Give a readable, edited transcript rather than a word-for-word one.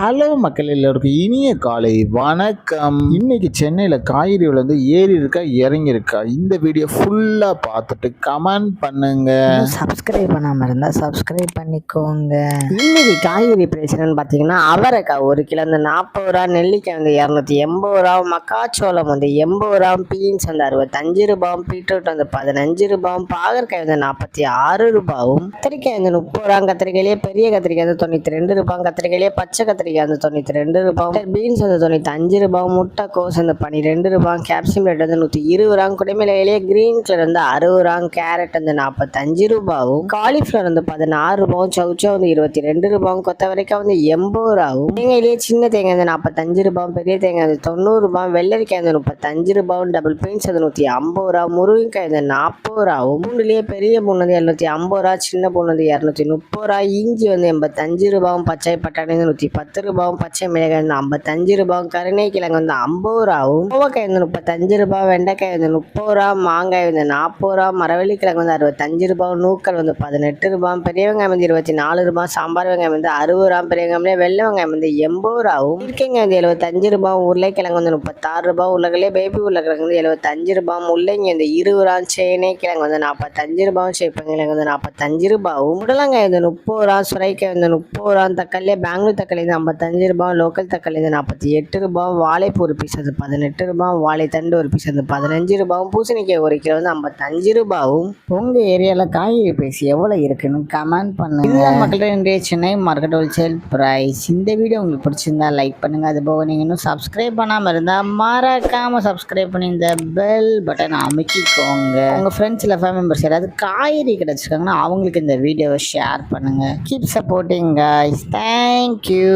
Hello மக்கள் எல்லோருக்கும் இனிய காலை வணக்கம். இன்னைக்கு சென்னையில் காய்கறி விலை ஏறி இருக்கா இறங்கி இருக்கா, இந்த வீடியோ ஃபுல்லாக பார்த்துட்டு கமெண்ட் பண்ணுங்க. சப்ஸ்கிரைப் பண்ணாமல் இருந்தால் சப்ஸ்கிரைப் பண்ணிக்கோங்க. இன்னைக்கு காய்கறி பிரைஸ்ன்னு பார்த்தீங்கன்னா அவரைக்காய் 1 கிலோ வந்து 40 ரூபா, நெல்லிக்காய் வந்து 280 ரூபா, மக்காச்சோளம் வந்து 80 ரூபா, பீன்ஸ் வந்து 65 ரூபாயும், பீட்ரூட் வந்து 15 ரூபாயும், பாகற்காய் வந்து 46 ரூபாயும், கத்திரிக்காய் வந்து 30 ரூபா, கத்திரிக்காயிலே பெரிய கத்திரிக்காய் வந்து 92 ரூபாய், கத்திரிக்காயிலே பச்சை கத்திரிக்காய் வந்து 92 ரூபாய், பீன்ஸ் வந்து 95 ரூபாய், முட்டைக்கோஸ் வந்து 12 ரூபாய், கேப்சிகம் ரேட் வந்து 120 ரூபாய், குடைமிளகாயிலே கிரீன் கலர் வந்து 60 ரூபாய், கேரட் வந்து 45 ரூபாயும், காலிஃப்ளவர் வந்து 16 ரூபாயும், சவுச்சா வந்து 22 ரூபாயும், கொத்தவரைக்காய் வந்து 80 ரூபாயும், தேங்காயிலே சின்ன தேங்காய் வந்து 45 ரூபாயும், பெரிய தேங்காய் வந்து 90 ரூபாயும், வெள்ளரிக்காய் வந்து 35 ரூபாயும், டபுள் பீன்ஸ் வந்து 150 ரூபா, முருங்கைக்காய் வந்து 40 ரூபாயும், பூண்டுலேயே பெரிய பூண்டு வந்து 750 ரூபா, சின்ன பூண்டு வந்து 230 ரூபா, இஞ்சி வந்து 85 ரூபாயும், பச்சை பட்டாணி வந்து 110 ரூபாயும், பச்சை மிளகாய் வந்து 55 ரூபாயும், கருணை கிழங்கு வந்து 50 ரூபாயும், கோவக்காய் வந்து 35 ரூபாய், வெண்டைக்காய் வந்து 30 ரூபா, மாங்காய் வந்து 40 ரூபா, மரவள்ளி கிழங்கு வந்து 65 ரூபாய், நூக்கல் வந்து 18 ரூபாய், பெரிய வெங்காயம் வந்து 24 ரூபாய், சாம்பார் வெங்காயம் வந்து 60 ரூபாய், பெரிய வெங்காயம் வெள்ளை வெங்காயம் வந்து 80 ரூபாயும், இருக்கங்காய் வந்து 75 ரூபாய், உருளைக்கிழங்கு வந்து 36 ரூபாய், உருளைக்கிழங்கு பேபி உருளைக்கிழங்கு வந்து 75 ரூபாய், முள்ளங்கி வந்து 20 ரூபாய், சேனை கிழங்கு வந்து 45 ரூபாய், சேப்பங்கிழங்கு வந்து 45 ரூபாயும், முடலங்காய் வந்து 30 ரூபாய், சுரைக்காய் வந்து 30 ரூபாய், தக்காளி பெங்களூர் தக்காளி வந்து 55 ரூபாய், லோக்கல் தக்காளி வந்து 48 ரூபாய், வாழைப்பூ ஒரு பீஸ் வந்து 18 ரூபாய், வாழைத்தண்டு ஒரு பீஸ் வந்து 15 ரூபாயும், பூசணிக்காய் 1 கிலோ வந்து 55 ரூபாயும். உங்கள் ஏரியாவில் காய்கறி பேசி எவ்வளோ இருக்குன்னு கமெண்ட் பண்ணுங்க. இதுதான் மக்கள்கிட்ட இன்றைய சென்னை மார்க்கெட் ஹோல்சேல் ப்ரைஸ். இந்த வீடியோ உங்களுக்கு பிடிச்சிருந்தா லைக் பண்ணுங்க. அது போக நீங்கள் இன்னும் சப்ஸ்கிரைப் பண்ணாமல் இருந்தால் மறக்காமல் சப்ஸ்கிரைப் பண்ணி இந்த பெல் பட்டன் அமைக்கிக்கோங்க. உங்கள் ஃப்ரெண்ட்ஸ் இல்லை ஃபேமிலி மெம்பர்ஸ் யாராவது காய்கறி கிடச்சிருக்காங்கன்னா அவங்களுக்கு இந்த வீடியோவை ஷேர் பண்ணுங்க. Keep supporting guys. தேங்க்யூ.